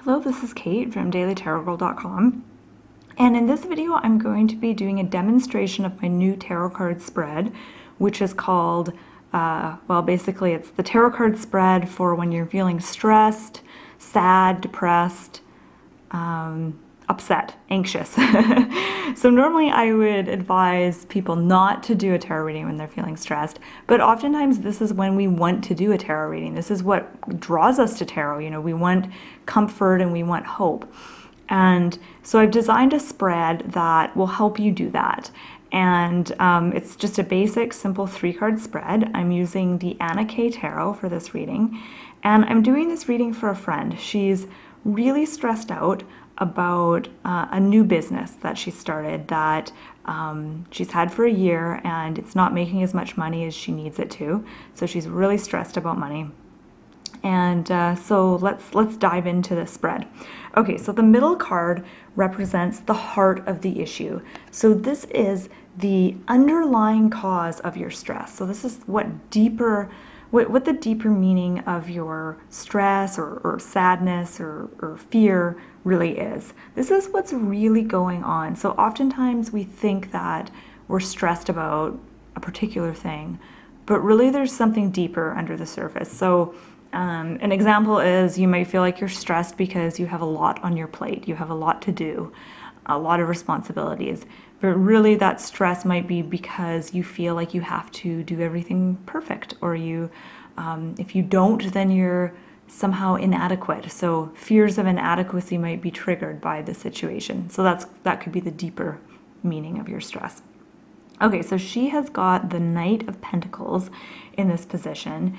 Hello, this is Kate from dailytarotgirl.com, and in this video I'm going to be doing a demonstration of my new tarot card spread, which is called, basically it's the tarot card spread for when you're feeling stressed, sad, depressed, upset, anxious. So normally I would advise people not to do a tarot reading when they're feeling stressed, but oftentimes this is when we want to do a tarot reading. This is what draws us to tarot. You know, we want comfort and we want hope. And so I've designed a spread that will help you do that. And it's just a basic, simple 3-card spread. I'm using the Anna K Tarot for this reading. And I'm doing this reading for a friend. She's really stressed out about a new business that she started that she's had for a year, and it's not making as much money as she needs it to. So she's really stressed about money. And so let's dive into this spread. Okay, so the middle card represents the heart of the issue. So this is the underlying cause of your stress. So this is what the deeper meaning of your stress or sadness or fear really is. This is what's really going on. So oftentimes we think that we're stressed about a particular thing, but really there's something deeper under the surface. So an example is you might feel like you're stressed because you have a lot on your plate. You have a lot to do, a lot of responsibilities. But really that stress might be because you feel like you have to do everything perfect, or if you don't, then you're somehow inadequate. So fears of inadequacy might be triggered by the situation. So that could be the deeper meaning of your stress. Okay, so she has got the Knight of Pentacles in this position,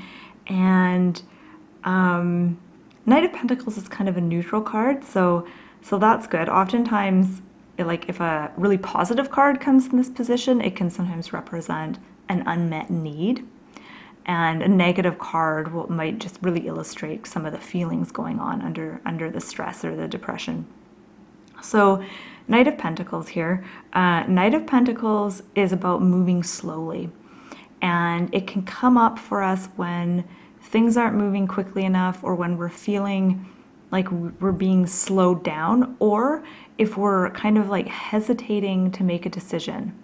and Knight of Pentacles is kind of a neutral card, so that's good. Oftentimes, like if a really positive card comes in this position, it can sometimes represent an unmet need. And a negative card might just really illustrate some of the feelings going on under the stress or the depression. So Knight of Pentacles here. Knight of Pentacles is about moving slowly. And it can come up for us when things aren't moving quickly enough, or when we're feeling like we're being slowed down, or if we're kind of like hesitating to make a decision.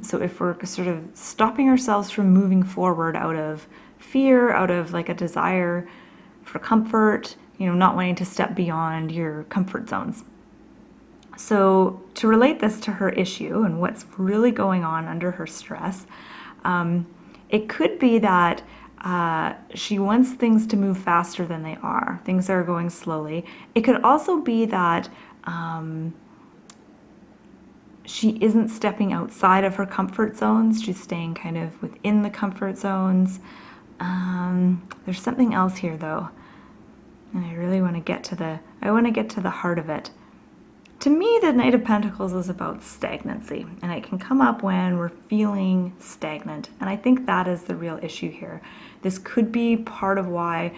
So if we're sort of stopping ourselves from moving forward out of fear, out of like a desire for comfort, not wanting to step beyond your comfort zones. So to relate this to her issue and what's really going on under her stress, it could be that she wants things to move faster than they are. Things are going slowly. It could also be that she isn't stepping outside of her comfort zones. She's staying kind of within the comfort zones. There's something else here though, and I really want to get to the heart of it. To me, the Knight of Pentacles is about stagnancy, and it can come up when we're feeling stagnant, and I think that is the real issue here. This could be part of why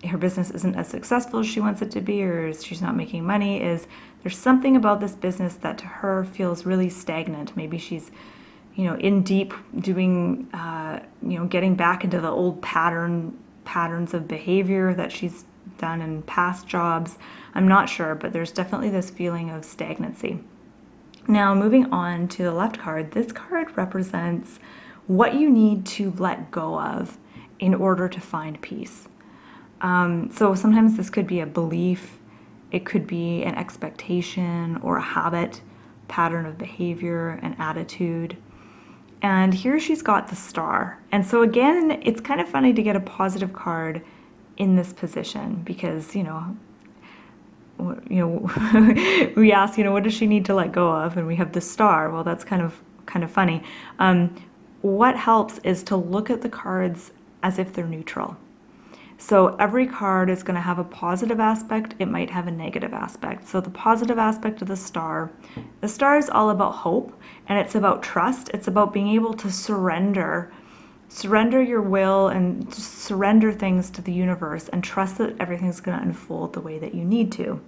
her business isn't as successful as she wants it to be, or she's not making money, is there's something about this business that to her feels really stagnant. Maybe she's, in deep doing, getting back into the old patterns of behavior that she's done in past jobs. I'm not sure, but there's definitely this feeling of stagnancy. Now, moving on to the left card, this card represents what you need to let go of in order to find peace. So sometimes this could be a belief, it could be an expectation or a habit, pattern of behavior, an attitude. And here she's got the Star. And so again, it's kind of funny to get a positive card in this position because, we ask, what does she need to let go of? And we have the Star. Well, that's kind of funny. What helps is to look at the cards as if they're neutral. So every card is going to have a positive aspect. It might have a negative aspect. So the positive aspect of the Star is all about hope, and it's about trust. It's about being able to surrender your will and just surrender things to the universe and trust that everything's going to unfold the way that you need to.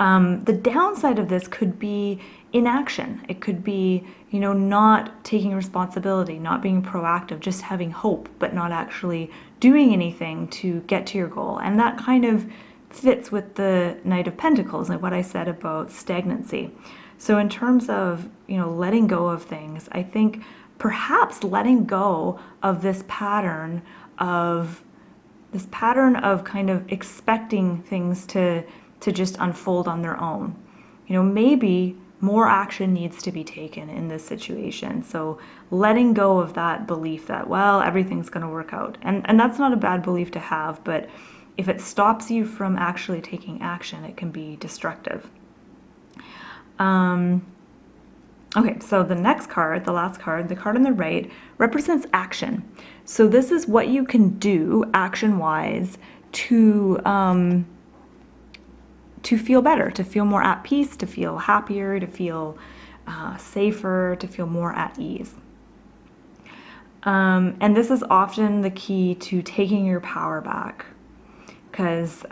The downside of this could be inaction. It could be, not taking responsibility, not being proactive, just having hope, but not actually doing anything to get to your goal. And that kind of fits with the Knight of Pentacles and what I said about stagnancy. So in terms of, letting go of things, I think perhaps letting go of this pattern of kind of expecting things to just unfold on their own. Maybe more action needs to be taken in this situation. So letting go of that belief that, well, everything's going to work out. And that's not a bad belief to have, but if it stops you from actually taking action, it can be destructive. Okay, so the next card, the last card, the card on the right, represents action. So this is what you can do action-wise to feel better, to feel more at peace, to feel happier, to feel safer, to feel more at ease. And this is often the key to taking your power back. Because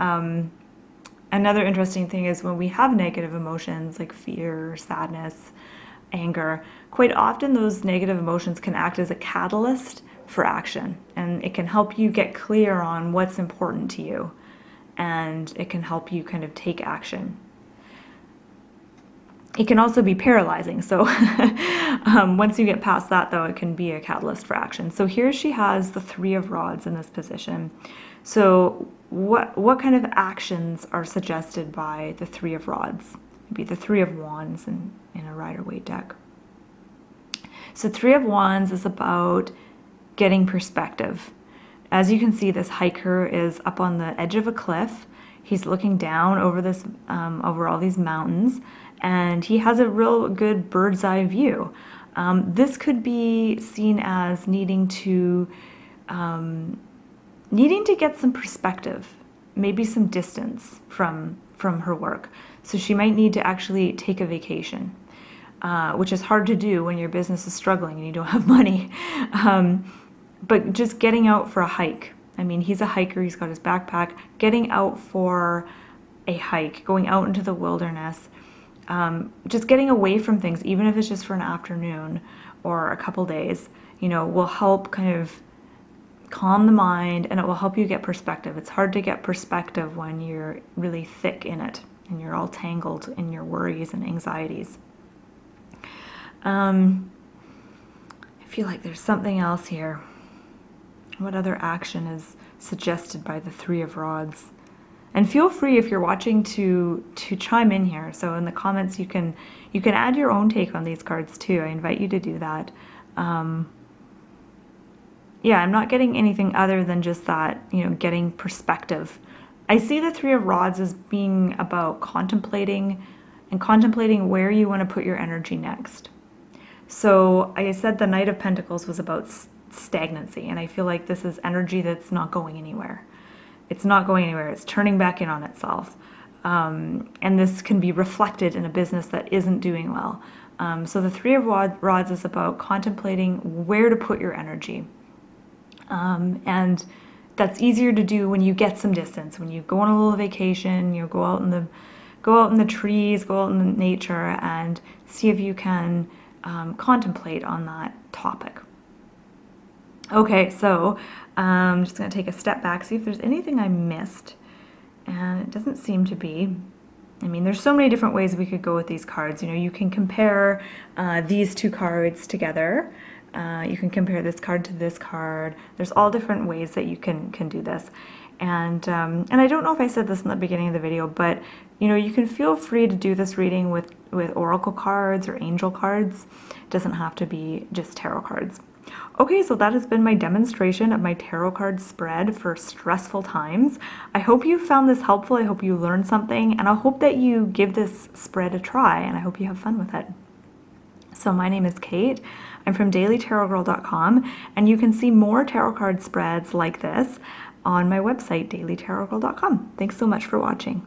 another interesting thing is when we have negative emotions like fear, sadness, anger, quite often those negative emotions can act as a catalyst for action. And it can help you get clear on what's important to you. And it can help you kind of take action. It can also be paralyzing. So once you get past that, though, it can be a catalyst for action. So here she has the Three of Rods in this position. So what kind of actions are suggested by the Three of Rods? Maybe the Three of Wands in a Rider-Waite deck. So Three of Wands is about getting perspective. As you can see, this hiker is up on the edge of a cliff. He's looking down over over all these mountains, and he has a real good bird's eye view. This could be seen as needing to get some perspective, maybe some distance from her work. So she might need to actually take a vacation, which is hard to do when your business is struggling and you don't have money. But just getting out for a hike. I mean, he's a hiker, he's got his backpack. Getting out for a hike, going out into the wilderness, just getting away from things, even if it's just for an afternoon or a couple days, will help kind of calm the mind, and it will help you get perspective. It's hard to get perspective when you're really thick in it and you're all tangled in your worries and anxieties. I feel like there's something else here. What other action is suggested by the Three of Rods? And feel free, if you're watching, to chime in here. So in the comments you can add your own take on these cards too. I invite you to do that. Yeah, I'm not getting anything other than just that, getting perspective. I see the Three of Rods as being about contemplating where you want to put your energy next. So I said the Knight of Pentacles was about stagnancy, and I feel like this is energy that's not going anywhere. It's not going anywhere. It's turning back in on itself. And this can be reflected in a business that isn't doing well. So the Three of Rods is about contemplating where to put your energy. And that's easier to do when you get some distance, when you go on a little vacation, go out in the trees, go out in the nature, and see if you can contemplate on that topic. Okay, so I'm just going to take a step back, see if there's anything I missed, and it doesn't seem to be. I mean, there's so many different ways we could go with these cards. You can compare these two cards together. You can compare this card to this card. There's all different ways that you can do this. And I don't know if I said this in the beginning of the video, but you can feel free to do this reading with oracle cards or angel cards. It doesn't have to be just tarot cards. Okay, so that has been my demonstration of my tarot card spread for stressful times. I hope you found this helpful. I hope you learned something, and I hope that you give this spread a try, and I hope you have fun with it. So my name is Kate. I'm from dailytarotgirl.com, and you can see more tarot card spreads like this on my website, dailytarotgirl.com. Thanks so much for watching.